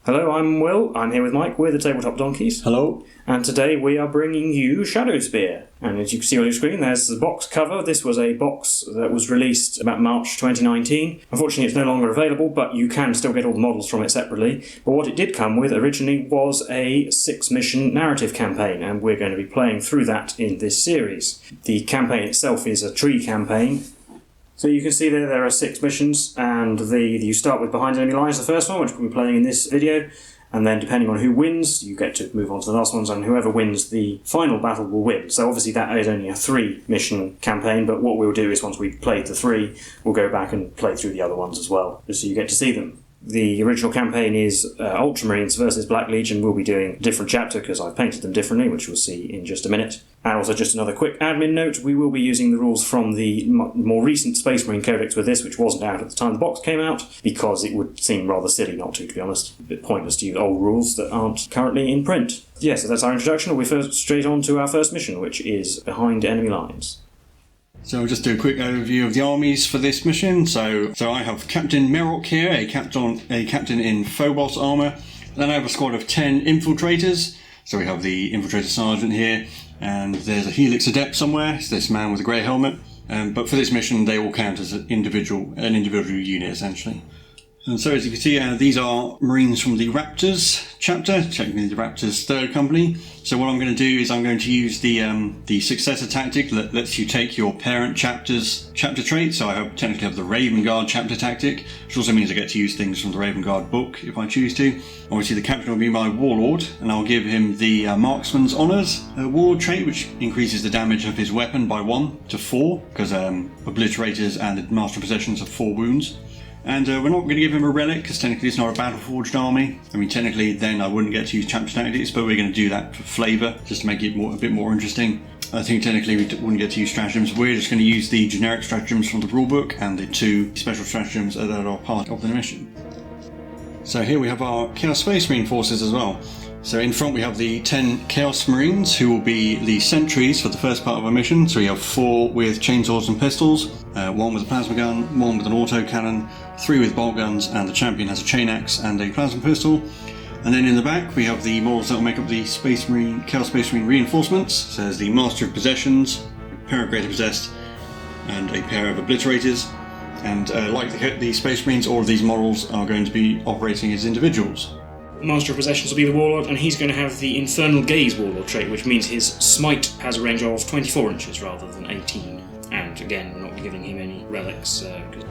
Hello, I'm Will. I'm here with Mike. We're the Tabletop Donkeys. Hello. And today we are bringing you Shadowspear. And as you can see on your screen, there's the box cover. This was a box that was released about March 2019. Unfortunately, it's no longer available, but you can still get all the models from it separately. But what it did come with originally was a 6-mission narrative campaign, and we're going to be playing through that in this series. The campaign itself is a tree campaign. So you can see there are 6 missions, and you start with Behind Enemy Lines, the first one, which we'll be playing in this video, and then depending on who wins, you get to move on to the last ones, and whoever wins the final battle will win. So obviously that is only a 3-mission campaign, but what we'll do is once we've played the 3, we'll go back and play through the other ones as well, just so you get to see them. The original campaign is Ultramarines versus Black Legion. We'll be doing a different chapter because I've painted them differently, which we'll see in just a minute. And also just another quick admin note, we will be using the rules from the more recent Space Marine Codex with this, which wasn't out at the time the box came out, because it would seem rather silly not to be honest. A bit pointless to use old rules that aren't currently in print. Yeah, so that's our introduction. We'll be first straight on to our first mission, which is Behind Enemy Lines. So I'll just do a quick overview of the armies for this mission. So I have Captain Merrock here, a captain in Phobos armour. Then I have a squad of 10 infiltrators. So we have the infiltrator sergeant here, and there's a Helix adept somewhere. It's this man with a grey helmet. But for this mission, they all count as an individual unit essentially. And so as you can see, these are Marines from the Raptors Chapter, technically the Raptors 3rd Company. So what I'm going to do is I'm going to use the successor tactic that lets you take your parent chapter's chapter trait. So I technically have the Vanguard Chapter tactic, which also means I get to use things from the Vanguard book if I choose to. Obviously the captain will be my Warlord, and I'll give him the Marksman's Honours Warlord trait, which increases the damage of his weapon by 1 to 4, because Obliterators and the Master of Possessions have 4 wounds. And we're not going to give him a relic, because technically it's not a battle-forged army. I mean, technically then I wouldn't get to use chapter tactics, but we're going to do that for flavour, just to make it a bit more interesting. I think technically we wouldn't get to use stratagems. We're just going to use the generic stratagems from the rulebook and the 2 special stratagems that are part of the mission. So here we have our Chaos Space Marine forces as well. So in front we have the 10 Chaos Marines, who will be the sentries for the first part of our mission. So we have 4 with chainsaws and pistols, 1 with a plasma gun, 1 with an auto cannon, 3 with bolt guns, and the champion has a chain axe and a plasma pistol. And then in the back we have the models that will make up the Chaos Space Marine reinforcements. So there's the Master of Possessions, a pair of Greater Possessed, and a pair of Obliterators. And like the Space Marines, all of these models are going to be operating as individuals. Master of Possessions will be the Warlord, and he's going to have the Infernal Gaze Warlord trait, which means his smite has a range of 24 inches rather than 18. And again, we're not giving him any relics.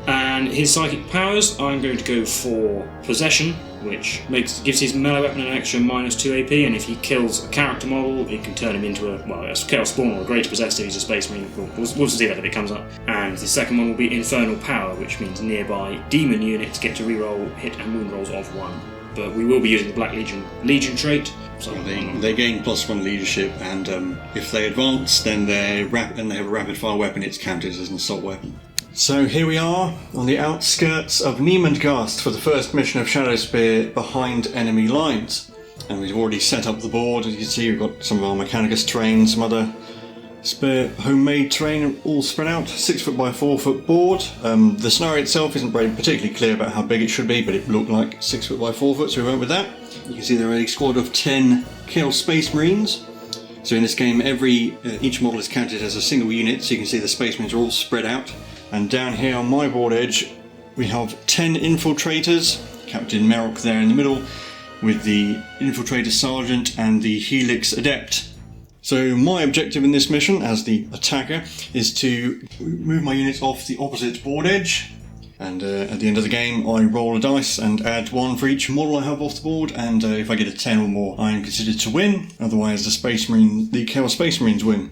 And his psychic powers, I'm going to go for Possession, which gives his melee weapon an extra -2 AP, and if he kills a character model, it can turn him into a Chaos Spawn or a Great Possessed if he's a Space Marine. We'll see that if it comes up. And the second one will be Infernal Power, which means nearby demon units get to reroll hit and wound rolls of 1. But we will be using the Black Legion trait. So they gain +1 leadership, and if they advance, then they have a rapid fire weapon, it's counted as an assault weapon. So here we are on the outskirts of Nemendghast for the first mission of Shadowspear, Behind Enemy Lines. And we've already set up the board. As you can see, we've got some of our Mechanicus terrain, some other spare homemade terrain all spread out, 6 foot by 4 foot board. The scenario itself isn't very particularly clear about how big it should be, but it looked like 6 foot by 4 foot, so we went with that. You can see there are a squad of 10 Chaos Space Marines. So in this game, each model is counted as a single unit, so you can see the Space Marines are all spread out. And down here on my board edge, we have 10 infiltrators, Captain Merrock there in the middle, with the Infiltrator Sergeant and the Helix Adept. So my objective in this mission, as the attacker, is to move my units off the opposite board edge. And at the end of the game, I roll a dice and add 1 for each model I have off the board. And if I get a 10 or more, I am considered to win. Otherwise, the Chaos Space Marines win.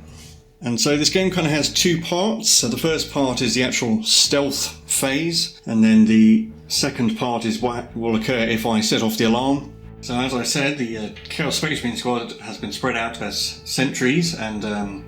And so this game kind of has 2 parts. So the first part is the actual stealth phase, and then the second part is what will occur if I set off the alarm. So as I said, the Chaos Space Marine squad has been spread out as sentries, and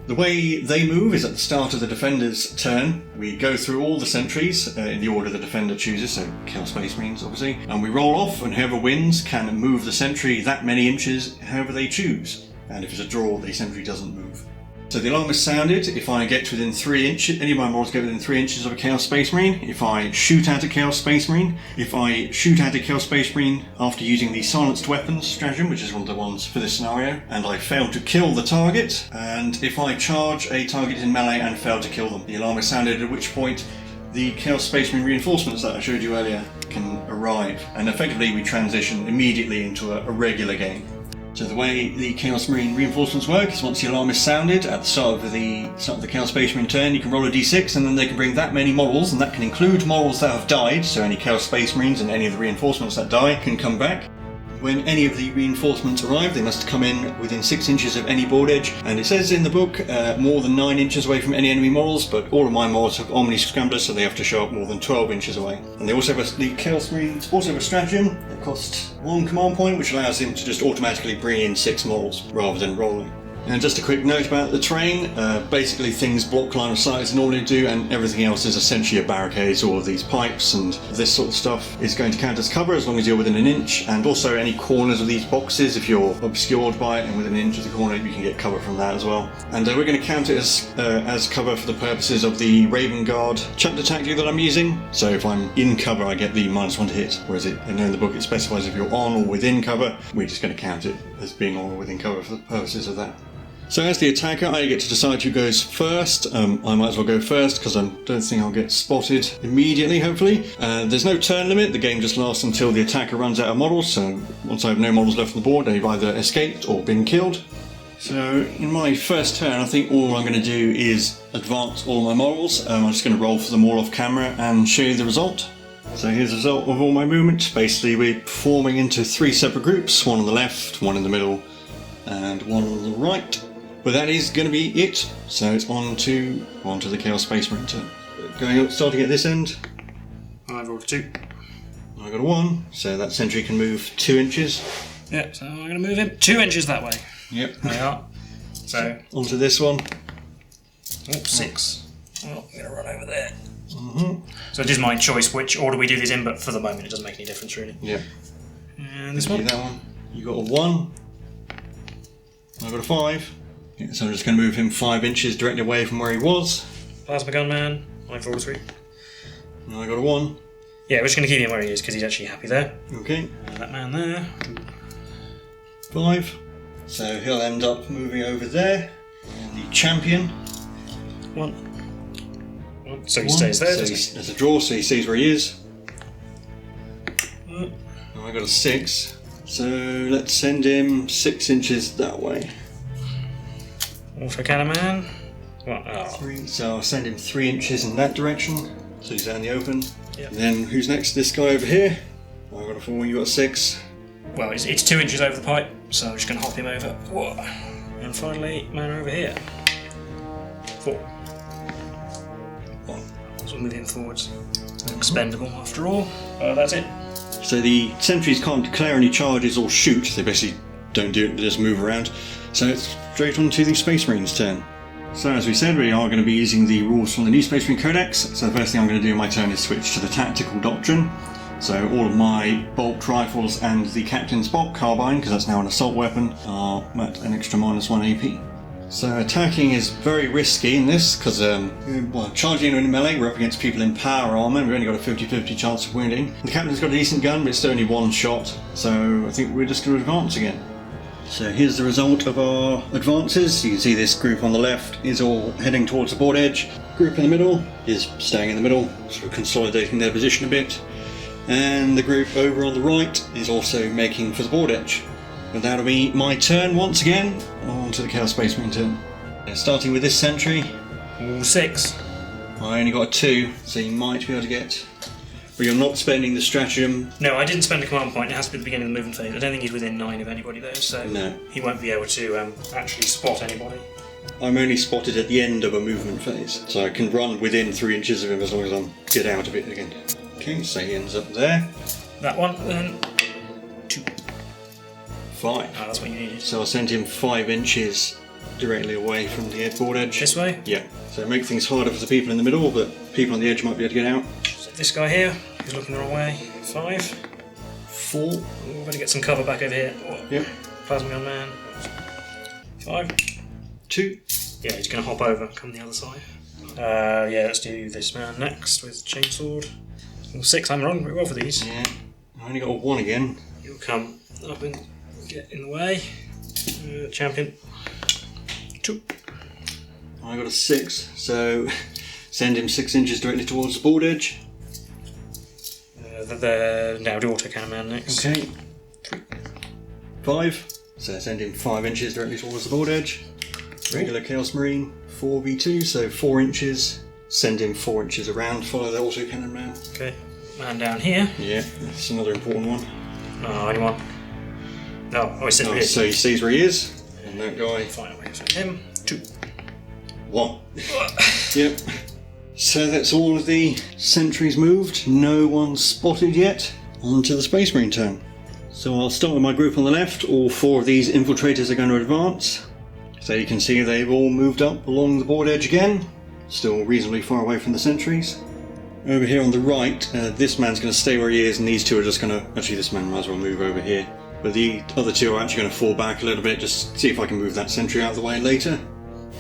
the way they move is at the start of the defender's turn. We go through all the sentries in the order the defender chooses, so Chaos Space Marines obviously, and we roll off, and whoever wins can move the sentry that many inches however they choose. And if it's a draw, the sentry doesn't move. So the alarm is sounded if I get to within 3 inches, any of my models get within 3 inches of a Chaos Space Marine, if I shoot at a Chaos Space Marine, if I shoot at a Chaos Space Marine after using the silenced weapons stratagem, which is one of the ones for this scenario, and I fail to kill the target, and if I charge a target in melee and fail to kill them. The alarm is sounded, at which point the Chaos Space Marine reinforcements that I showed you earlier can arrive, and effectively we transition immediately into a regular game. So the way the Chaos Marine reinforcements work is once the alarm is sounded at the start of the Chaos Space Marine turn, you can roll a d6 and then they can bring that many models, and that can include models that have died, so any Chaos Space Marines and any of the reinforcements that die can come back. When any of the reinforcements arrive, they must come in within 6 inches of any board edge, and it says in the book more than 9 inches away from any enemy models, but all of my models have Omni Scramblers, so they have to show up more than 12 inches away. And they also have the Chaos Marines also have a stratagem that costs 1 command point, which allows him to just automatically bring in 6 models rather than rolling. And just a quick note about the terrain, basically things block line of sight as they normally do, and everything else is essentially a barricade, so all of these pipes and this sort of stuff is going to count as cover as long as you're within an inch, and also any corners of these boxes, if you're obscured by it and within an inch of the corner, you can get cover from that as well. And we're going to count it as cover for the purposes of the Vanguard Chapter tactic that I'm using, so if I'm in cover I get the -1 to hit, whereas I know in the book it specifies if you're on or within cover, we're just going to count it as being on or within cover for the purposes of that. So as the attacker, I get to decide who goes first. I might as well go first because I don't think I'll get spotted immediately, hopefully. There's no turn limit, the game just lasts until the attacker runs out of models, so once I have no models left on the board, they've either escaped or been killed. So in my first turn, I think all I'm going to do is advance all my models. I'm just going to roll for them all off camera and show you the result. So here's the result of all my movement. Basically we're forming into 3 separate groups, one on the left, one in the middle, and one on the right. But that is going to be it, so it's on to the Chaos Space Marine turn. Starting at this end. I've rolled a 2. I got a 1, so that sentry can move 2 inches. Yep, so I'm going to move him 2 inches that way. Yep. There we are. So onto this one. Oh, 6. Oh, I'm going to run over there. Mm-hmm. So it is my choice which order we do these in, but for the moment it doesn't make any difference really. Yep. And this one. That one. You got a 1. I got a 5. So I'm just going to move him 5 inches directly away from where he was. Plasma Gunman, I've rolled a 3. And I got a 1. Yeah, we're just going to keep him where he is because he's actually happy there. Okay. And that man there. 5. So he'll end up moving over there. And the champion. 1. So he stays there. So there's a draw, so he sees where he is. And I got a 6. So let's send him 6 inches that way. Also Cataman. What? Oh. 3. So I'll send him 3 inches in that direction. So he's out in the open. Yep. And then who's next? This guy over here. I got a 4. You got a 6. Well, it's 2 inches over the pipe, so I'm just going to hop him over. Whoa. And finally, man over here. 4. 1. So we'll move him forwards. Expendable after all. That's it. So the sentries can't declare any charges or shoot. They basically don't do it, they just move around. So it's straight on to the Space Marines turn. So as we said, we are going to be using the rules from the new Space Marine Codex. So the first thing I'm going to do in my turn is switch to the Tactical Doctrine. So all of my bolt rifles and the Captain's Bolt Carbine, because that's now an assault weapon, are at an extra -1 AP. So attacking is very risky in this, because charging in melee, we're up against people in power armour, and we've only got a 50-50 chance of wounding. The Captain's got a decent gun, but it's only 1 shot, so I think we're just going to advance again. So here's the result of our advances. You can see this group on the left is all heading towards the board edge. Group in the middle is staying in the middle, sort of consolidating their position a bit. And the group over on the right is also making for the board edge. And that'll be my turn once again, on to the Chaos Space Marine turn. Starting with this sentry. Ooh, 6. I only got a 2, so you might be able to get... But you're not spending the stratagem. No, I didn't spend a command point. It has to be the beginning of the movement phase. I don't think he's within 9 of anybody though, so no. He won't be able to actually spot anybody. I'm only spotted at the end of a movement phase, so I can run within 3 inches of him as long as I get out of it again. Okay, so he ends up there. That one, then 2. 5. Oh, that's what you needed. So I'll send him 5 inches directly away from the board edge. This way? Yeah. So make things harder for the people in the middle, but people on the edge might be able to get out. So this guy here, who's looking the wrong way. 5. 4. We're going to get some cover back over here. Yep. Plasma Gun Man. 5. 2. Yeah, he's going to hop over and come the other side. Yeah, let's do this man next with chainsword. 6, I'm wrong very well for these. Yeah, I only got a 1 again. You'll come up and get in the way. Champion. 2. I got a 6, so send him 6 inches directly towards the board edge. Now do autocannon next. Okay. 5, so send him 5 inches directly towards the board edge. Regular Chaos Marine, 4v2, so 4 inches. Send him 4 inches around, follow the autocannon man. Okay. Man down here. Yeah, that's another important one. Oh, anyone? No, oh, he says where he is. So he sees where he is, and that guy. Fine, away for him. 2. 1. Yep. So that's all of the sentries moved. No one's spotted yet. On to the Space Marine turn. So I'll start with my group on the left. All 4 of these infiltrators are going to advance. So you can see they've all moved up along the board edge again. Still reasonably far away from the sentries. Over here on the right, this man's going to stay where he is, and these 2 are just going to... Actually, this man might as well move over here. But the other 2 are actually going to fall back a little bit, just see if I can move that sentry out of the way later.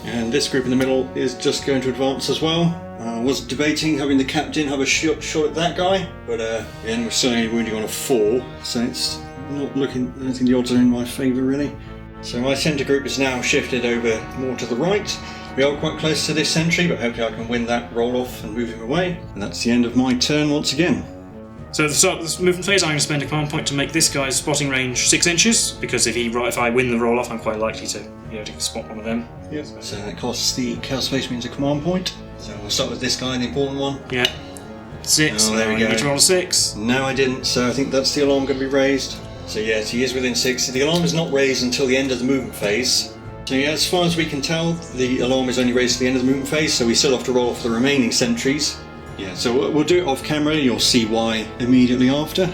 And this group in the middle is just going to advance as well. I was debating having the captain have a shot at that guy, but again, we're certainly wounding on a 4, so it's not looking... I don't think the odds are in my favour, really. So my centre group is now shifted over more to the right. We are quite close to this sentry, but hopefully I can win that roll off and move him away. And that's the end of my turn once again. So at the start of this movement phase, I'm going to spend a command point to make this guy's spotting range 6 inches, because if I win the roll off, I'm quite likely to be able to spot one of them. Yep. So that costs the Chaos Space Marines a command point. So we'll start with this guy, the important one. Yeah. 6. Oh, there we go. You need to roll a 6. No, I didn't. So I think that's the alarm going to be raised. So yes, he is within 6. The alarm is not raised until the end of the movement phase. So yeah, as far as we can tell, the alarm is only raised to the end of the movement phase, so we still have to roll off the remaining sentries. Yeah, so we'll do it off camera, you'll see why immediately after.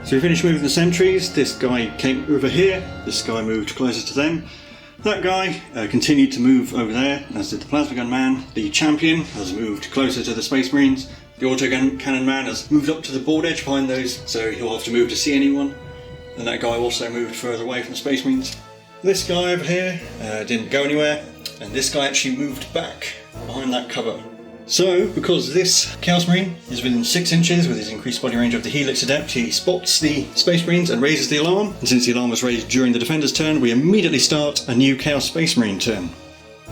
So we finished moving the sentries, this guy came over here, this guy moved closer to them. That guy continued to move over there, as did the plasma gun man. The champion has moved closer to the Space Marines. The autocannon man has moved up to the board edge behind those, so he'll have to move to see anyone. And that guy also moved further away from the Space Marines. This guy over here didn't go anywhere, and this guy actually moved back behind that cover. So, because this Chaos Marine is within 6 inches with his increased body range of the Helix Adept, he spots the Space Marines and raises the alarm. And since the alarm was raised during the Defender's turn, we immediately start a new Chaos Space Marine turn.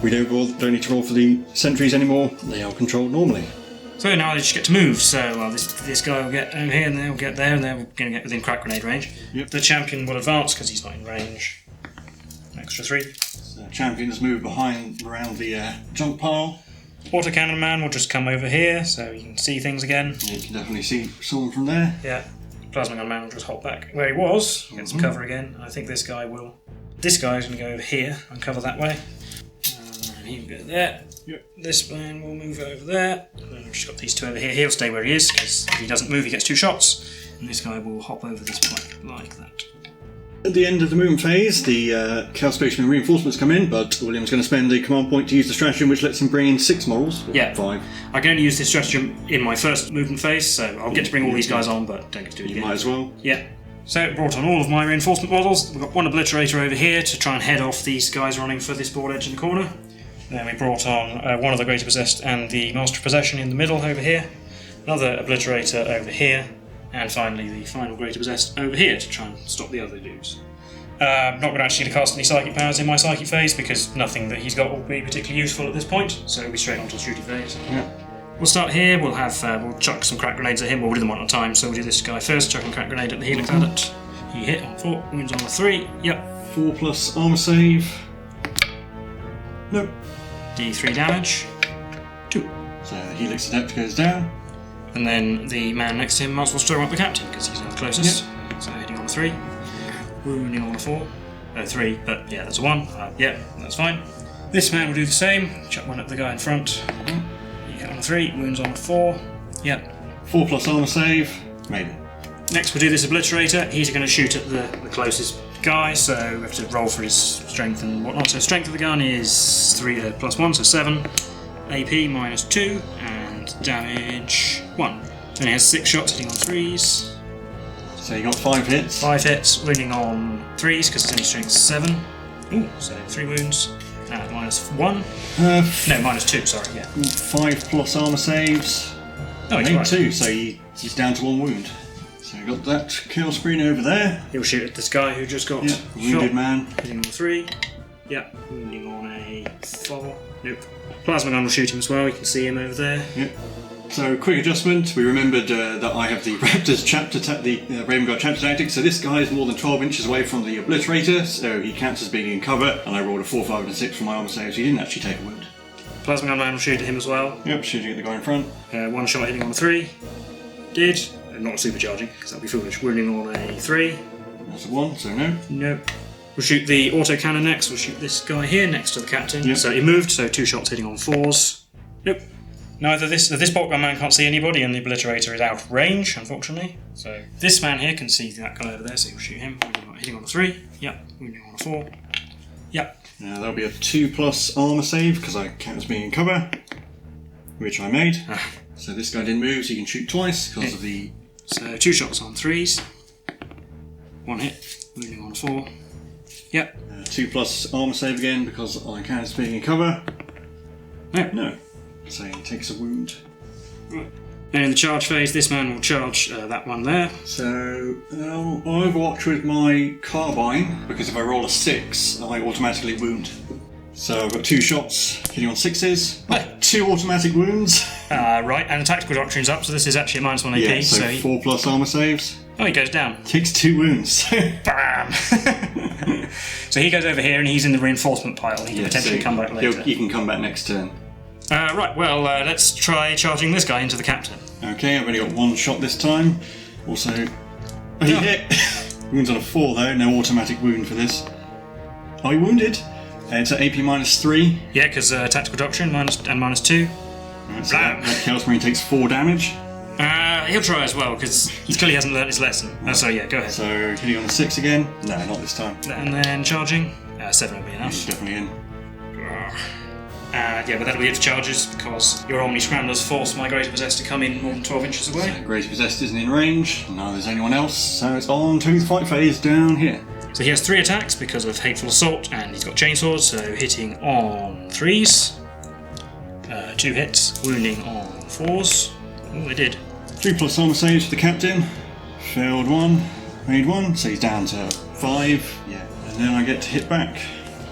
We don't need to roll for the sentries anymore, they are controlled normally. So now they just get to move, so this guy will get over here and they'll get there and they're going to get within crack grenade range. Yep. The champion will advance because he's not in range. Extra 3. So champions move around the junk pile. Autocannon man will just come over here so you can see things again. Yeah, you can definitely see someone from there. Yeah. Plasma gun man will just hop back where he was, get some cover again. I think this guy will. This guy is going to go over here and cover that way. And he'll go there. Yep. This man will move over there. And then we've just got these 2 over here. He'll stay where he is because if he doesn't move, he gets 2 shots. And this guy will hop over this pipe like that. At the end of the movement phase, the Chaos Space Marine reinforcements come in, but William's going to spend a command point to use the stratagem which lets him bring in 6 models. Yeah. 5. I can only use this stratagem in my first movement phase, so I'll get to bring all these guys on, but don't get to do it again. You might as well. Yeah. So it brought on all of my reinforcement models. We've got 1 obliterator over here to try and head off these guys running for this board edge in the corner. Then we brought on 1 of the Greater Possessed and the Master of Possession in the middle over here. Another obliterator over here. And finally the final Greater Possessed over here to try and stop the other dudes. Not going to actually cast any psychic powers in my psychic phase because nothing that he's got will be particularly useful at this point, so it'll be straight on to the shooting phase. Yeah. We'll start here, we'll chuck some crack grenades at him, we'll do them one at a time, so we'll do this guy first, chucking crack grenade at the Helix Adept. He hit on 4, wounds on a 3, yep. 4 plus armor save. Nope. D3 damage. 2. So the Helix Adept goes down. And then the man next to him might as well stir up the captain because he's the closest. Yep. So hitting on a 3. Wounding on a 4. 3, but yeah, that's a 1. Yeah, that's fine. This man will do the same. Chuck 1 at the guy in front. He hit on a 3, wounds on a 4. Yep. 4 plus armor save. Made it. Next we'll do this obliterator. He's going to shoot at the closest guy, so we have to roll for his strength and whatnot. So strength of the gun is 3 plus 1, so 7. AP minus 2, and damage 1. So he has 6 shots hitting on 3s. So you got 5 hits. 5 hits, wounding on 3s because it's only strength 7. Ooh, so 3 wounds. -1. No, -2, sorry, yeah. 5+ armour saves. Oh, he's Eight right. 2, so he's down to 1 wound. So we've got that Chaos Marine over there. He'll shoot at this guy who just got Yeah, wounded shot. man. Hitting on 3. Yeah, wounding on a 4. Nope. Plasma gun will shoot him as well, you can see him over there. Yep. So, quick adjustment. We remembered that I have the Raptors Chapter, the Vanguard Chapter tactic. So this guy is more than 12 inches away from the Obliterator, so he counts as being in cover. And I rolled a 4, 5, and a 6 for my armor save, so he didn't actually take a wound. Plasma gun man will shoot at him as well. Yep, shooting at the guy in front. 1 shot hitting on a 3. Did. Not supercharging, because that'd be foolish. Wounding on a 3. That's a 1, so no. Nope. We'll shoot the autocannon next. We'll shoot this guy here next to the captain. Yep. So he moved, so 2 shots hitting on 4s. Nope. Neither this bolt gun man can't see anybody, and the Obliterator is out of range, unfortunately. So this man here can see that guy over there, so he'll shoot him. Hitting on a 3. Yep. Wounding on a 4. Yep. Now that'll be a 2+ armor save, because I count as being in cover, which I made. So this guy didn't move, so he can shoot twice because of the... So 2 shots on 3s. 1 hit. Wounding on a 4. Yep. 2+ armor save again, because I count as being in cover. No. So he takes a wound. Right. And in the charge phase, this man will charge that one there. So I'll overwatch with my carbine, because if I roll a 6, I automatically wound. So I've got 2 shots hitting on 6s. 2 automatic wounds. Right, and the tactical doctrine's up, so this is actually a -1 AP. Yeah, so 4+ armor saves. Oh, he goes down. Takes 2 wounds. Bam! So he goes over here and he's in the reinforcement pile. He can potentially come back later. He can come back next turn. Right, well, let's try charging this guy into the captain. Okay, I've only got 1 shot this time. Also, he hit. Wounds on a 4 though, no automatic wound for this. Are you wounded? It's at AP -3. Yeah, because tactical doctrine -2. Right, so that Chaos Marine takes 4 damage. He'll try as well, because he clearly hasn't learnt his lesson. So yeah, go ahead. So hitting on a 6 again. No, not this time. And then charging. 7 will be enough. He's definitely in. Yeah, but that'll be it for charges, because your Omni Scramblers force my Greater Possessed to come in more than 12 inches away. So Greater Possessed isn't in range. Neither is anyone else. So it's on to the fight phase down here. So he has 3 attacks because of Hateful Assault, and he's got chainsaws, so hitting on 3s. 2 hits, wounding on 4s. Oh, they did. 3+ armor saves for the captain. Failed 1, made 1, so he's down to 5. Yeah, and then I get to hit back.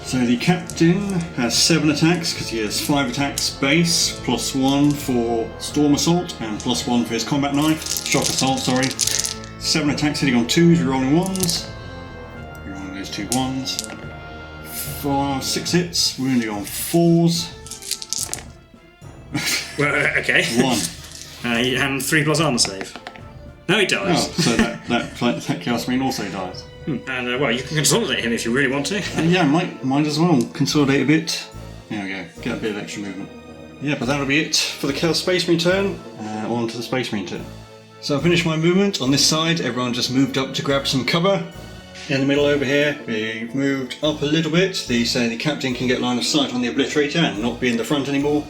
So the captain has 7 attacks because he has 5 attacks base, +1 for storm assault, and +1 for his combat knife. Shock assault, sorry. 7 attacks hitting on 2s, rerolling 1s. Rerolling those 2 1s. 6 hits, wounding on 4s. Well, okay. 1. And 3+ armor save. No, he dies. Oh, so that Chaos Marine also dies. And, well, you can consolidate him if you really want to. Yeah, might as well consolidate a bit. There we go, get a bit of extra movement. Yeah, but that'll be it for the Chaos Space Marine turn. On to the Space Marine turn. So I finished my movement on this side. Everyone just moved up to grab some cover. In the middle over here, we've moved up a little bit. So the captain can get line of sight on the Obliterator and not be in the front anymore.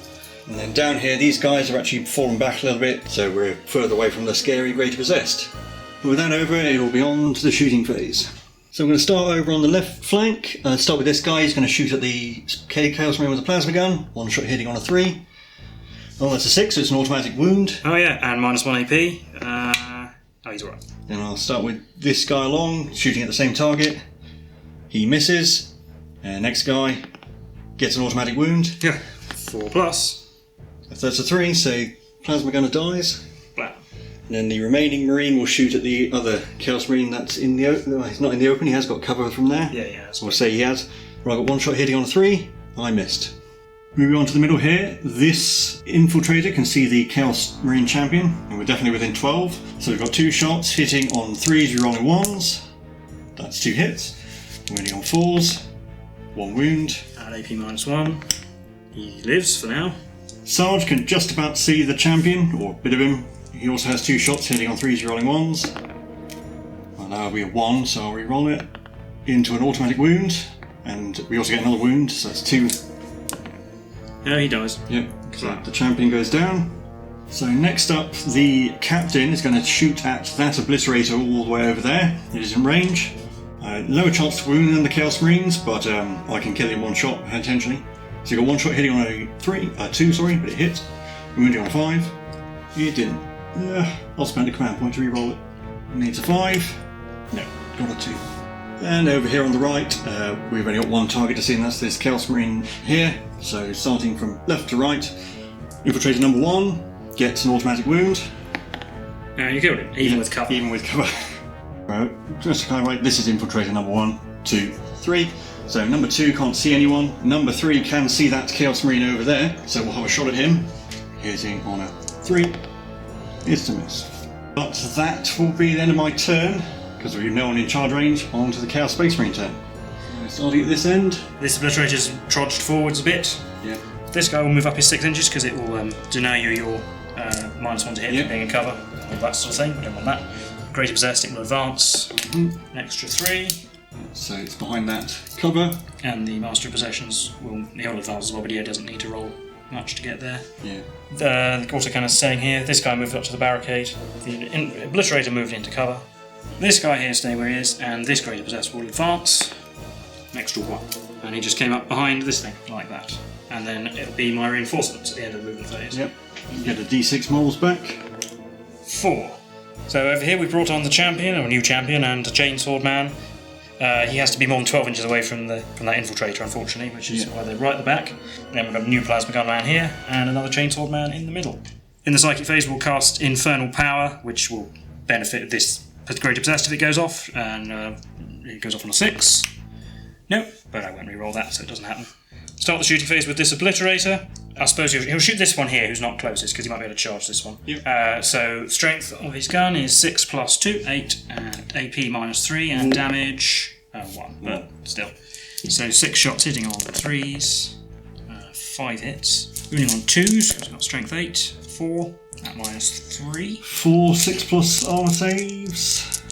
And then down here, these guys are actually fallen back a little bit, so we're further away from the scary Greater Possessed. With that over, it'll be on to the shooting phase. So I'm going to start over on the left flank. Start with this guy. He's going to shoot at the Chaos Marine with a plasma gun. 1 shot hitting on a 3. Oh, that's a 6, so it's an automatic wound. Oh yeah, and -1 AP. Oh, he's alright. Then I'll start with this guy along, shooting at the same target. He misses. Next guy gets an automatic wound. Yeah. 4+. If that's a 3, so plasma gunner dies. Blah. And then the remaining Marine will shoot at the other Chaos Marine that's in the open. No, he's not in the open, he has got cover from there. Yeah, yeah. So I'll say he has. Right, I got 1 shot hitting on a 3. I missed. Moving on to the middle here, this infiltrator can see the Chaos Marine champion, and we're definitely within 12. So we've got 2 shots hitting on 3s, rerolling 1s. That's 2 hits. Wounding on 4s. 1 wound. At AP -1. He lives for now. Sarge can just about see the champion, or a bit of him. He also has 2 shots hitting on 3s, rolling 1s. Well, that'll be a 1, so I'll re-roll it into an automatic wound. And we also get another wound, so that's 2. No, he dies. Yep, so the champion goes down. So next up, the captain is going to shoot at that Obliterator all the way over there. It is in range. Lower chance to wound than the Chaos Marines, but I can kill it in one shot potentially. So you got one shot hitting on a 2, but it hit. Wounding on a 5. It didn't. I'll spend a command point to reroll it. Needs a 5. No, got a 2. And over here on the right, we've only got one target to see, and that's this Chaos Marine here. So starting from left to right, Infiltrator number 1 gets an automatic wound. You killed him, even with cover. Even with cover. Just to clarify, this is Infiltrator number 1, 2, 3. So number 2 can't see anyone. Number 3 can see that Chaos Marine over there, so we'll have a shot at him. Hitting on a 3. It's a miss. But that will be the end of my turn, because we've no one in charge range. On to the Chaos Space Marine turn. Starting at this end. This obliterator's trudged forwards a bit. Yeah. This guy will move up his 6 inches because it will deny you your -1 to hit for being in cover, all that sort of thing. We don't want that. Greater Possessed, it will advance. An extra 3. So it's behind that cover. And the Master of Possessions will advance as well, but he doesn't need to roll much to get there. Yeah. The autocannon is staying here. This guy moved up to the barricade. The obliterator moved into cover. This guy here staying where he is, and this Greater Possessed will advance. An extra 1. And he just came up behind this thing, like that. And then it'll be my reinforcements at the end of the movement phase. Yep. You get a D6 models back. 4. So over here we brought on the champion, or a new champion, and a chainsword man. He has to be more than 12 inches away from that infiltrator, unfortunately, which is why they're right at the back. And then we've got a new plasma gun man here, and another chainsword man in the middle. In the psychic phase we'll cast Infernal Power, which will benefit this Greater Possessed if it goes off, and it goes off on a 6. Nope, but I won't re-roll that, so it doesn't happen. Start the shooting phase with this obliterator. I suppose he'll shoot this one here, who's not closest, because he might be able to charge this one. Yep. So strength of his gun is 6 plus 2, 8, and AP minus 3, and damage 1, but still. So 6 shots hitting on 3s, 5 hits. Wounding on 2s, because he's got strength 8, 4, at minus 3. 4 6+ armor saves.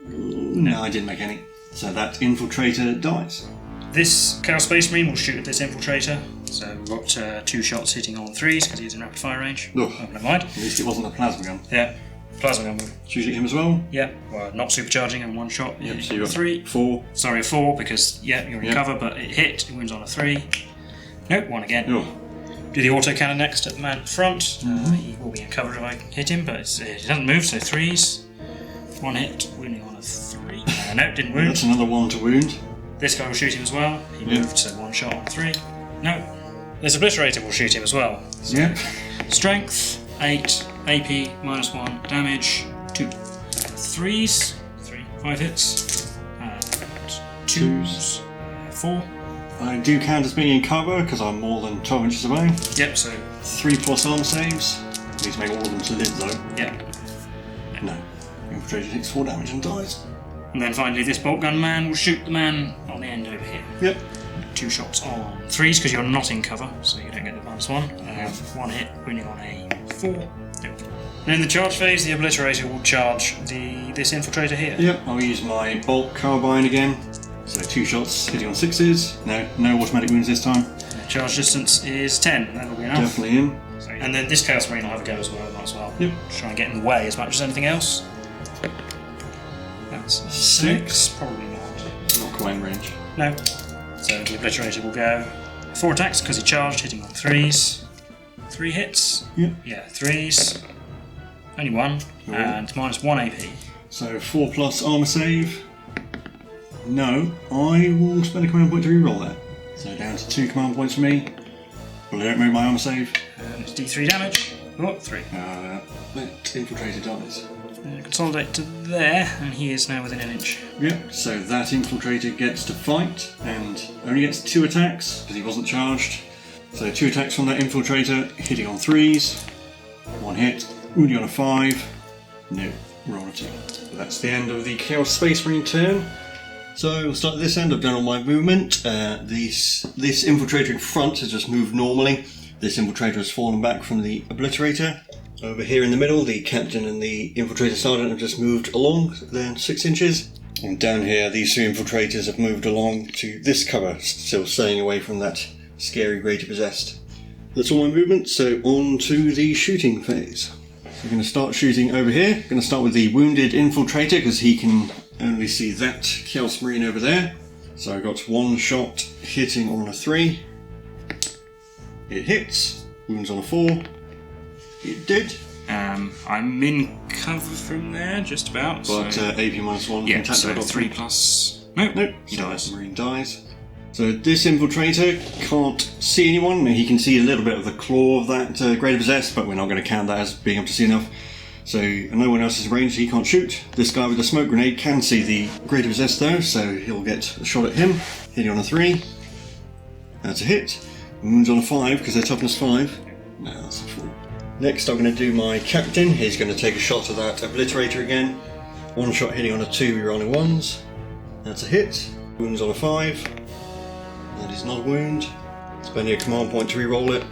No, I didn't make any. So that infiltrator dies. This Chaos Space Marine will shoot at this infiltrator. So we've got 2 shots hitting on 3s because he's in rapid fire range. Oh, never mind. At least it wasn't a plasma gun. Yeah, plasma gun will shoot at him as well. Yeah, well, not supercharging and 1 shot. Yep, so you got 3. 4. Sorry, a 4 because you're in cover, but it hit. It wounds on a 3. Nope, 1 again. Oh. Do the autocannon next at the man at the front. He will be in cover if I hit him, but he doesn't move, so 3s. 1 hit, wounding on a 3. No, didn't wound. That's another 1 to wound. This guy will shoot him as well. He moved, so 1 shot on 3. No. This obliterator will shoot him as well. So strength, 8, AP, minus 1, damage, 2. 3s, 5 hits, 2s, 4. I do count as being in cover because I'm more than 12 inches away. Yep, so 3+ armor saves. Need to make all of them to live though. Yep. No. Infiltrator takes 4 damage and dies. And then finally this bolt gun man will shoot the man on the end over here. Yep. 2 shots on 3s because you're not in cover, so you don't get the minus 1. 1 hit, wounding on a 4. Nope. And in the charge phase, the obliterator will charge this infiltrator here. Yep, I'll use my bolt carbine again. So 2 shots hitting on 6s. No automatic wounds this time. Charge distance is 10, that'll be enough. Definitely in. And then this Chaos Marine will have a go as well, might as well. Yep. Try and get in the way as much as anything else. That's a 6, probably not. Not quite in range. No. So the obliterator will go 4 attacks because he charged, hitting on 3s. 3 hits. Yep. Yeah, 3s. Only 1. Ooh. And minus 1 AP. So 4+ armor save. No, I will spend a command point to reroll that. So down to 2 command points for me. But I don't move my armor save. And it's D3 damage. Oh, 3. That infiltrator dies. Consolidate to there, and he is now within an inch. Yep, so that infiltrator gets to fight and only gets 2 attacks because he wasn't charged. So 2 attacks from that infiltrator, hitting on 3s. 1 hit, wounding on a 5. No, roll a 2. But that's the end of the Chaos Space Marine turn. So we'll start at this end. I've done all my movement. This infiltrator in front has just moved normally. This infiltrator has fallen back from the obliterator. Over here in the middle, the captain and the infiltrator sergeant have just moved along, they're 6 inches. And down here, these 2 infiltrators have moved along to this cover, still staying away from that scary Greater Possessed. That's all my movement, so on to the shooting phase. So we're going to start shooting over here. We're going to start with the wounded infiltrator because he can only see that Chaos Marine over there. So I got one shot hitting on a 3. It hits. Wounds on a 4. It did. I'm in cover from there, just about. But so... AP -1. Yeah, so 3 plus... Nope, he dies. Marine dies. So this infiltrator can't see anyone. He can see a little bit of the claw of that Greater Possessed, but we're not going to count that as being able to see enough. So no one else is in range, so he can't shoot. This guy with the smoke grenade can see the Greater Possessed though, so he'll get a shot at him. Hitting on a 3. That's a hit. Wounds on a 5 because they're toughness 5. No, that's a 4. Next I'm going to do my captain. He's going to take a shot at that obliterator again. One shot hitting on a 2, rolling 1s. That's a hit. Wounds on a 5. That is not a wound. Spending a command point to re-roll it.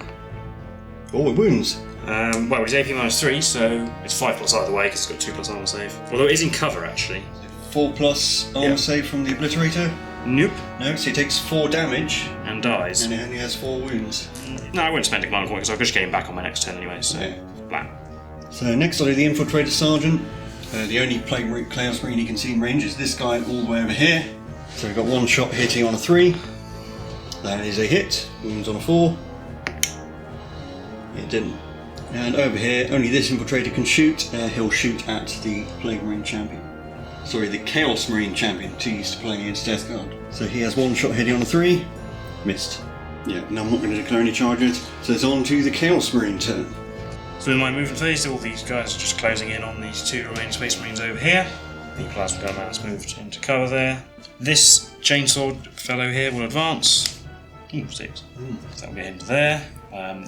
Oh, it wounds. Well, it's AP -3, so it's 5 plus either way because it's got 2 plus armor save. Although it is in cover actually. 4 plus armor save from the obliterator. Nope. No, so he takes 4 damage. And dies. And he only has 4 wounds. No, I won't spend a command point because I'll just get him back on my next turn anyway, so... Yeah. Blah. So next I'll do the Infiltrator Sergeant. The only Chaos Marine he can see in range is this guy all the way over here. So we've got one shot hitting on a 3. That is a hit. Wounds on a 4. It didn't. And over here, only this Infiltrator can shoot. He'll shoot at the Plague Marine Champion. Sorry, the Chaos Marine Champion, too used to playing against Death Guard. So he has one shot hitting on a 3. Missed. Yeah, no, I'm not going to declare any charges. So it's on to the Chaos Marine turn. So in my movement phase, all these guys are just closing in on these 2 remaining Space Marines over here. The Plasma Gunman has moved into cover there. This Chainsaw fellow here will advance. Ooh, 6. So that'll get him to there.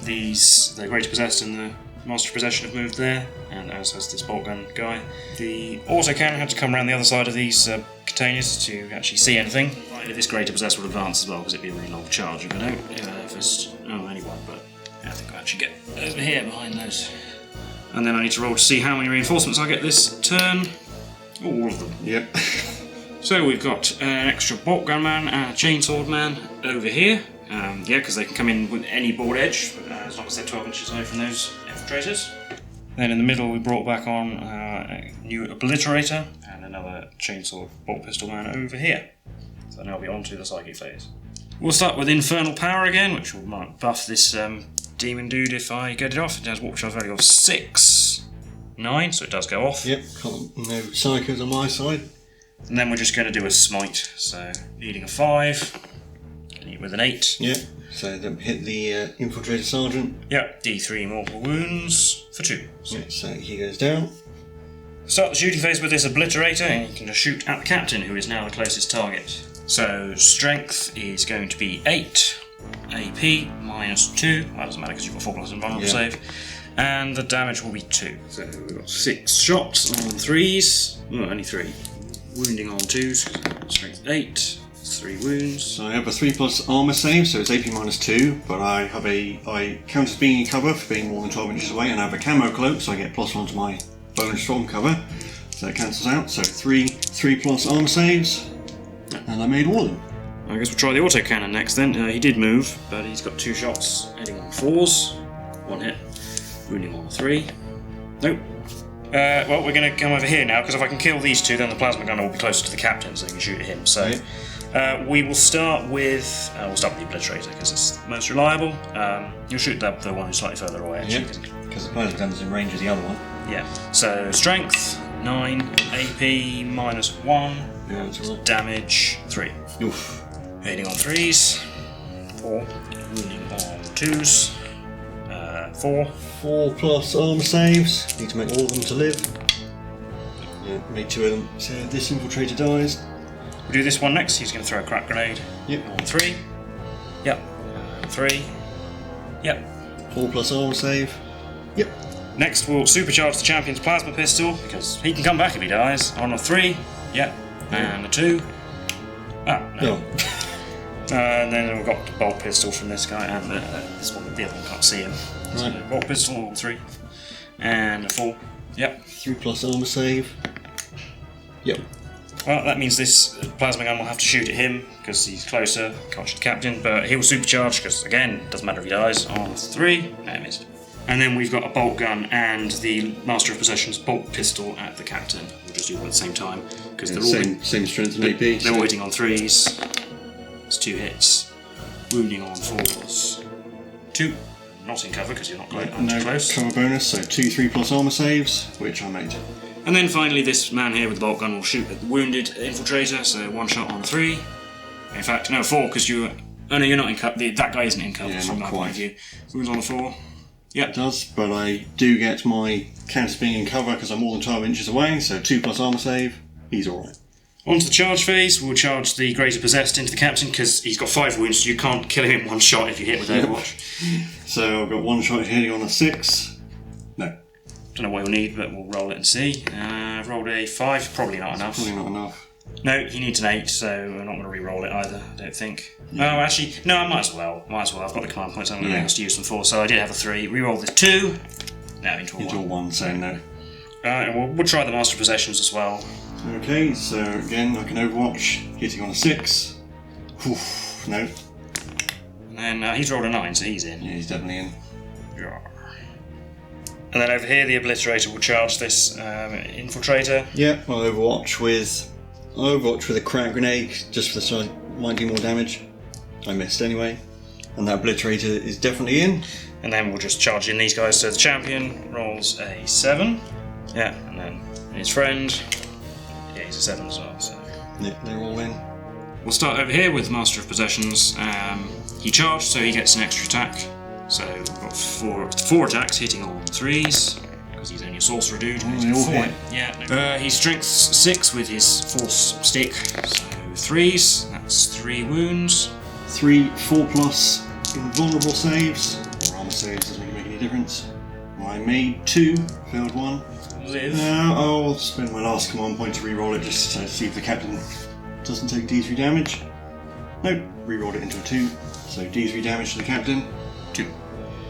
The Greater Possessed and the Master of Possession have moved there, and as has this bolt gun guy. The autocannon had to come around the other side of these containers to actually see anything. This Greater Possessed will advance as well, because it'd be a really long charge if I don't. Only one, but yeah, I think I'll actually get over here behind those. And then I need to roll to see how many reinforcements I get this turn. Oh, all of them. Yep. So we've got an extra bolt gunman and a chainsword man over here. Yeah, because they can come in with any board edge, as long as they're 12 inches away from those infiltrators. Then in the middle we brought back on a new obliterator and another chainsaw bolt pistol man over here. So now we'll be on to the psychic phase. We'll start with infernal power again, which will might buff this demon dude if I get it off. It has warp charge value of 6, 9, so it does go off. Yep, no psychos on my side. And then we're just going to do a smite, so needing a 5. With an 8. Yeah, so then hit the Infiltrator Sergeant. Yep, D3 mortal wounds for 2. So, so he goes down. Start the shooting phase with this obliterator, and you can just shoot at the captain, who is now the closest target. So strength is going to be 8, AP -2. That doesn't matter because you've got 4 plus invulnerable save. And the damage will be 2. So we've got 6 shots on 3s. Oh, only 3. Wounding on 2s. Strength 8. 3 wounds. So I have a 3 plus armor save, so it's AP -2, but I count as being in cover for being more than 12 inches away, and I have a camo cloak, so I get +1 to my bonus from cover. So that cancels out. So 3 plus armor saves, and I made all of them. I guess we'll try the autocannon next then. He did move, but he's got 2 shots heading on 4s. 1 hit. Wounding on 3. Nope. Well, we're going to come over here now, because if I can kill these 2, then the plasma gunner will be closer to the captain, so you can shoot at him. So. We will start with the obliterator because it's the most reliable. You'll shoot the one who's slightly further away actually. Because the plasma gunner's in range of the other one. Yeah. So strength 9, AP -1, Yeah, that's right. damage 3. Oof. Hitting on 3s, 4. Wounding on 2s, 4. 4 plus armor saves. Need to make all of them to live. Yeah, made 2 of them. So this infiltrator dies. We'll do this one next. He's going to throw a crack grenade. Yep. On 3. Yep. 3. Yep. 4 plus armor save. Yep. Next we'll supercharge the champion's plasma pistol, because he can come back if he dies. On a 3. Yep. And a 2. Ah, no. And then we've got the bolt pistol from this guy, and this one, the other one can't see him. Right. So bolt pistol, all 3. And a 4. Yep. 3 plus armor save. Yep. Well, that means this plasma gun will have to shoot at him because he's closer, can't shoot the captain, but he'll supercharge because, again, doesn't matter if he dies. On 3, no, he missed. And then we've got a bolt gun and the Master of Possession's bolt pistol at the captain. We'll just do them at the same time because they're same strength and AP. They're all hitting on 3s. It's 2 hits. Wounding on 4s. 2. Not in cover because you're not quite close. Cover bonus, so 2 3+ armor saves, which I made. And then finally, this man here with the bolt gun will shoot at the wounded infiltrator. So 1 shot on 3. In fact, no, 4 because you. Oh no, you're not in cover. That guy isn't in cover from my point of view. Wounds on a 4. Yep. It does, but I do get my counter being in cover because I'm more than 12 inches away, so 2+ armor save. He's alright. On to the charge phase. We'll charge the Greater Possessed into the captain because he's got 5 wounds, so you can't kill him in 1 shot if you hit with Overwatch. So I've got 1 shot hitting on a 6. No. Don't know what you'll need, but we'll roll it and see. I've rolled a 5. Probably not enough. Probably not enough. No, he needs an 8, so I'm not going to re-roll it either, I don't think. Yeah. Oh, actually, no, I might as well. I've got the command points, I'm going to use them for, so I did have a 3. Re-roll the 2. Now into a 1. Into a 1, so no. And we'll try the Master of Possessions as well. Okay, so again, I can Overwatch, hitting on a 6. Oof, no. And then he's rolled a 9, so he's in. Yeah, he's definitely in. Yeah. And then over here, the Obliterator will charge this Infiltrator. Yeah, I'll Overwatch with a Crowd Grenade, just for the side, might do more damage. I missed anyway. And that Obliterator is definitely in. And then we'll just charge in these guys. So the champion rolls a 7. Yeah, and then his friend. Yeah, he's a 7 as well. So yeah, they're all in. We'll start over here with Master of Possessions. He charged, so he gets an extra attack. So we've got four attacks hitting on 3s. Because he's only a sorcerer dude. They all hit. Yeah. No. He's strength 6 with his force stick. So 3s. That's 3 wounds. 3 4+ invulnerable saves. Or armor saves doesn't really make any difference. I made 2, failed 1. Live. I'll spend my last command point to re-roll it just to see if the captain doesn't take D3 damage. Nope, re-rolled it into a 2. So D3 damage to the captain. 2.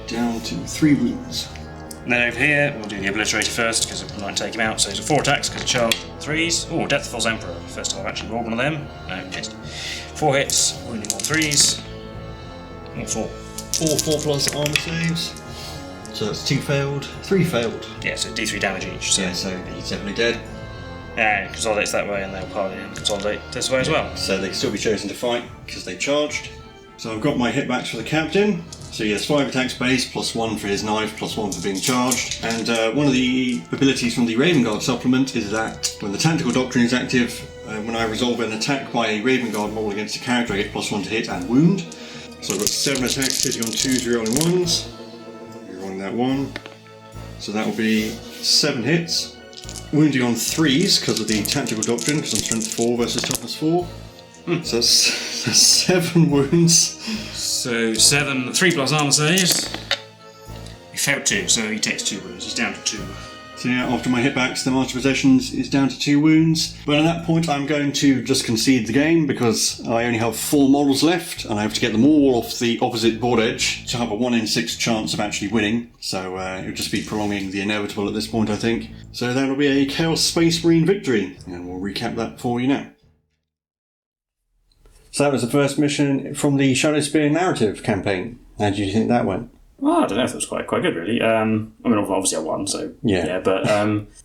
Down to 3 wounds. And then over here, we'll do the Obliterator first because it might take him out. So he's 4 attacks because he charged 3s. Oh, Deathfall's Emperor. First time I've actually rolled one of them. No, missed. 4 hits, wounding on 3s. Oh, 4. 4 4+ armor saves. So that's 2 failed, 3 failed. Yeah, so D3 damage each. So, yeah, so he's definitely dead. And consolidates that way, and they'll partly consolidate this way as well. So they can still be chosen to fight because they charged. So I've got my hitbacks for the captain. So he has 5 attacks base, +1 for his knife, +1 for being charged. And one of the abilities from the Raven Guard supplement is that when the Tactical Doctrine is active, when I resolve an attack by a Raven Guard model against a character, I get +1 to hit and wound. So I've got 7 attacks hitting on 2s, rerolling 1s. Rerolling that 1. So that will be 7 hits. Wounding on 3s because of the Tactical Doctrine, because I'm strength 4 versus toughness 4. So that's 7 wounds. So 7, 3+ armor saves. He failed 2, so he takes 2 wounds. He's down to 2. So yeah, after my hitbacks, the Master of Possessions is down to 2 wounds. But at that point, I'm going to just concede the game because I only have 4 models left, and I have to get them all off the opposite board edge to have a 1 in 6 chance of actually winning. So it would just be prolonging the inevitable at this point, I think. So that'll be a Chaos Space Marine victory, and we'll recap that for you now. So that was the first mission from the Shadowspear narrative campaign. How did you think that went? Well, I don't know if it was quite good, really. I mean, obviously I won, so yeah. But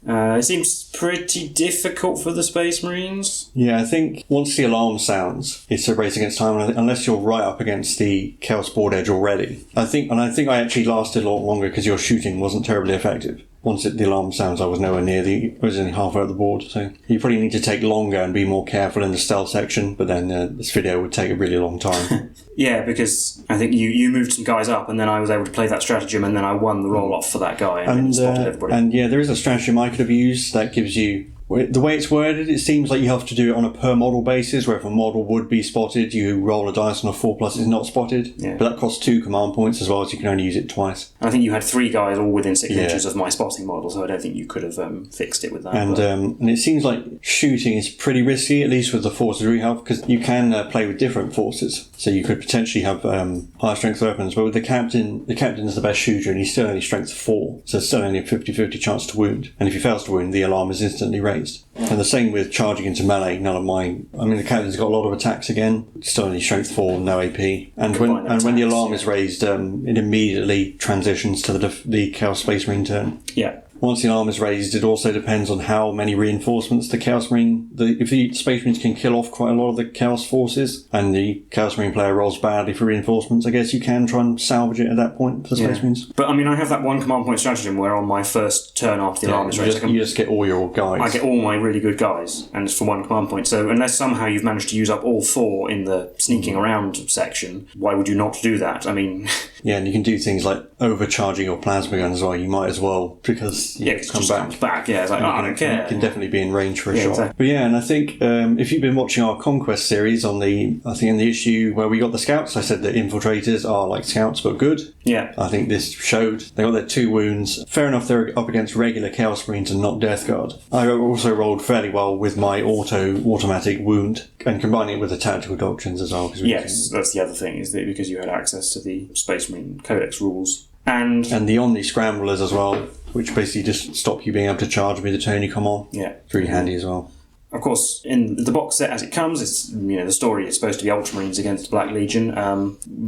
it seems pretty difficult for the Space Marines. Yeah, I think once the alarm sounds, it's a race against time, unless you're right up against the Chaos board edge already. I think I actually lasted a lot longer because your shooting wasn't terribly effective. Once the alarm sounds, I was nowhere near I was only halfway up the board, so you probably need to take longer and be more careful in the stealth section, but then this video would take a really long time. Yeah, because I think you moved some guys up, and then I was able to play that stratagem, and then I won the roll-off for that guy, and spotted everybody. And yeah, there is a stratagem I could have used that gives you... The way it's worded, it seems like you have to do it on a per model basis, where if a model would be spotted, you roll a dice on a 4+ it's not spotted. Yeah. But that costs 2 command points as well, so you can only use it twice. I think you had 3 guys all within 6 inches of my spotting model, so I don't think you could have fixed it with that. And it seems like shooting is pretty risky, at least with the forces we have, because you can play with different forces. So you could potentially have higher strength weapons, but with the captain is the best shooter, and he's still only strength 4, so it's still only a 50-50 chance to wound. And if he fails to wound, the alarm is instantly raised. raised. And the same with charging into melee. None of mine. I mean, the captain's got a lot of attacks again. Still only strength 4, no AP. And when the alarm is raised, it immediately transitions to the Chaos Space Marine turn. Yeah. Once the alarm is raised, it also depends on how many reinforcements the Chaos Marine... if the Space Marines can kill off quite a lot of the Chaos forces, and the Chaos Marine player rolls badly for reinforcements, I guess you can try and salvage it at that point for the Space Marines. But, I mean, I have that one command point stratagem where on my first turn after the alarm is raised... You just get all your guys. I get all my really good guys, and it's for one command point. So unless somehow you've managed to use up all 4 in the sneaking around section, why would you not do that? I mean... Yeah, and you can do things like overcharging your plasma gun as well. You might as well, because it comes back. Yeah, it's like, I don't care. You can definitely be in range for a shot. Exactly. But yeah, and I think if you've been watching our Conquest series I think in the issue where we got the scouts, I said that infiltrators are like scouts but good. Yeah. I think this showed they got their 2 wounds. Fair enough, they're up against regular Chaos Marines and not Death Guard. I also rolled fairly well with my automatic wound and combining it with the tactical doctrines as well. Yes, that's the other thing, is that because you had access to the Space Marine Codex rules. And the Omni Scramblers as well, which basically just stop you being able to charge me the turn you come on. Yeah. It's really handy as well. Of course, in the box set as it comes, it's the story is supposed to be Ultramarines against the Black Legion.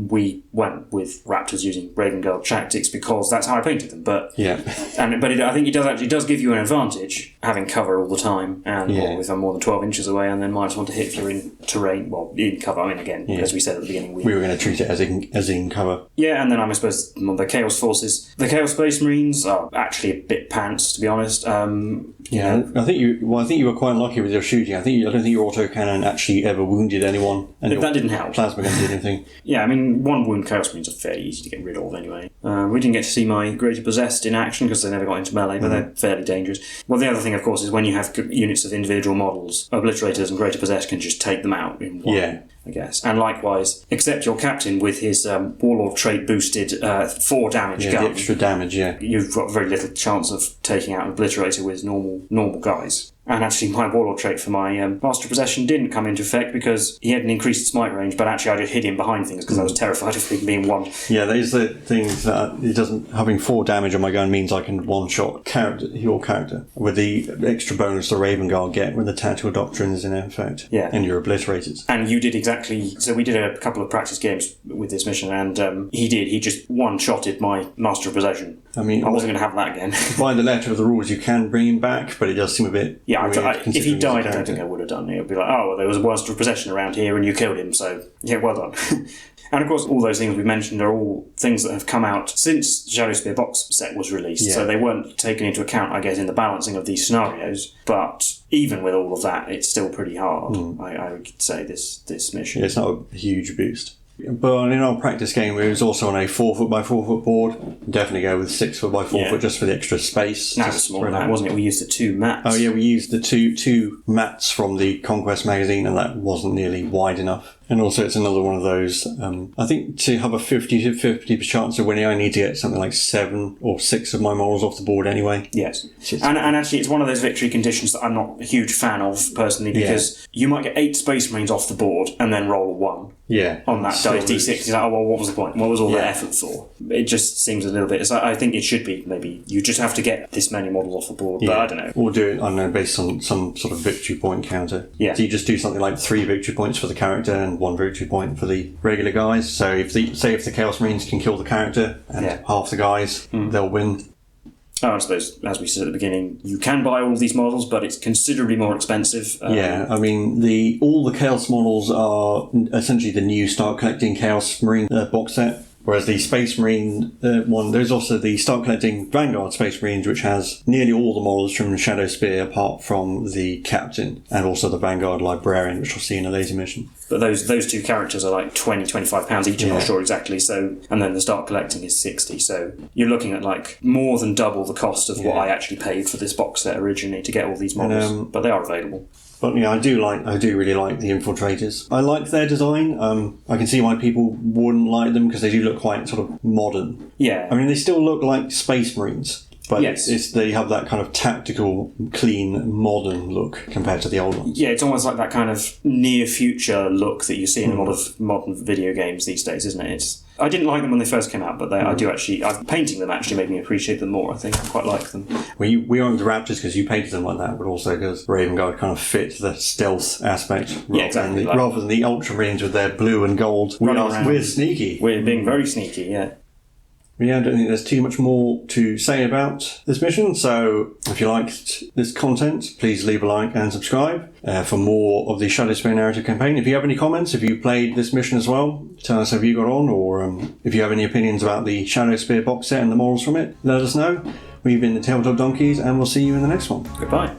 We went with Raptors using Vanguard tactics because that's how I painted them. But yeah, I think it does give you an advantage having cover all the time, and if I'm more than 12 inches away, and then -1 to hit if you're in terrain. Well, in cover. I mean, again, as we said at the beginning, we were going to treat it as in cover. Yeah, and then I suppose the Chaos forces, the Chaos Space Marines are actually a bit pants, to be honest. I think you were quite lucky with your shooting. I don't think your autocannon actually ever wounded anyone. And that didn't help. Plasma gun did anything. Yeah, I mean, 1 wound Chaos Marines are fairly easy to get rid of anyway. We didn't get to see my Greater Possessed in action because they never got into melee, but they're fairly dangerous. Well, the other thing, of course, is when you have units of individual models, Obliterators and Greater Possessed can just take them out in one. I guess. And likewise, except your captain with his Warlord trait boosted 4 damage gun. The extra damage, You've got very little chance of taking out an Obliterator with normal guys. And actually, my Warlord trait for my Master of Possession didn't come into effect because he had an increased smite range, but actually I just hid him behind things because I was terrified of him being one. Yeah, those are the things that it doesn't... Having 4 damage on my gun means I can one-shot your character with the extra bonus the Raven Guard get when the tactical doctrine is in effect. Yeah. And your Obliterators. And you did exactly... So we did a couple of practice games with this mission, and he just one-shotted my Master of Possession. I mean... I wasn't going to have that again. By the letter of the rules, you can bring him back, but it does seem a bit... Yeah, if he died, I don't think I would have done it. It would be like, oh, well, there was a Master of Possession around here and you killed him, so yeah, well done. And of course, all those things we mentioned are all things that have come out since the Shadowspear box set was released, so they weren't taken into account, I guess, in the balancing of these scenarios. But even with all of that, it's still pretty hard, I would say, this mission. Yeah, it's not a huge boost. But in our practice game, it was also on a 4-foot-by-4-foot board. Definitely go with 6-foot-by-4-foot just for the extra space. That was small, wasn't it? We used the 2 mats. Oh yeah, we used the two mats from the Conquest magazine, and that wasn't nearly wide enough. And also, it's another one of those. I think to have a 50-50 chance of winning, I need to get something like 7 or 6 of my models off the board anyway. Yes, and actually, it's one of those victory conditions that I'm not a huge fan of personally, because you might get 8 Space Marines off the board and then roll a 1. Yeah, on that dice D6, you're like, oh well, what was the point? What was all that effort for? It just seems a little bit. So I think it should be maybe you just have to get this many models off the board. But I don't know. Or do it, I don't know, based on some sort of victory point counter. Yeah. So you just do something like 3 victory points for the character and 1 victory point for the regular guys. So if the Chaos Marines can kill the character and half the guys, they'll win. I suppose, as we said at the beginning, you can buy all of these models, but it's considerably more expensive. I mean, all the Chaos models are essentially the new Start Collecting Chaos Marine box set. Whereas the Space Marine one, there's also the Start Collecting Vanguard Space Marines, which has nearly all the models from Shadowspear apart from the Captain, and also the Vanguard Librarian, which we'll see in a later mission. But those 2 characters are like £20-25 each, I'm not sure exactly. So, and then the Start Collecting is 60. So you're looking at like more than double the cost of what I actually paid for this box set originally to get all these models. But they are available. But yeah, I do really like the Infiltrators. I like their design. I can see why people wouldn't like them because they do look quite sort of modern. Yeah. I mean, they still look like Space Marines. But they have that kind of tactical, clean, modern look compared to the old ones. Yeah, it's almost like that kind of near-future look that you see in a lot of modern video games these days, isn't it? I didn't like them when they first came out, but painting them actually made me appreciate them more, I think. I quite like them. We went with the Raptors because you painted them like that, but also because Raven Guard kind of fit the stealth aspect rather than the Ultramarines with their blue and gold. We're sneaky. We're being very sneaky, yeah. Yeah, I don't think there's too much more to say about this mission, so if you liked this content, please leave a like and subscribe for more of the Shadowspear narrative campaign. If you have any comments, if you played this mission as well, tell us how you got on, or if you have any opinions about the Shadowspear box set and the morals from it, let us know. We've been the Tabletop Donkeys, and we'll see you in the next one. Goodbye.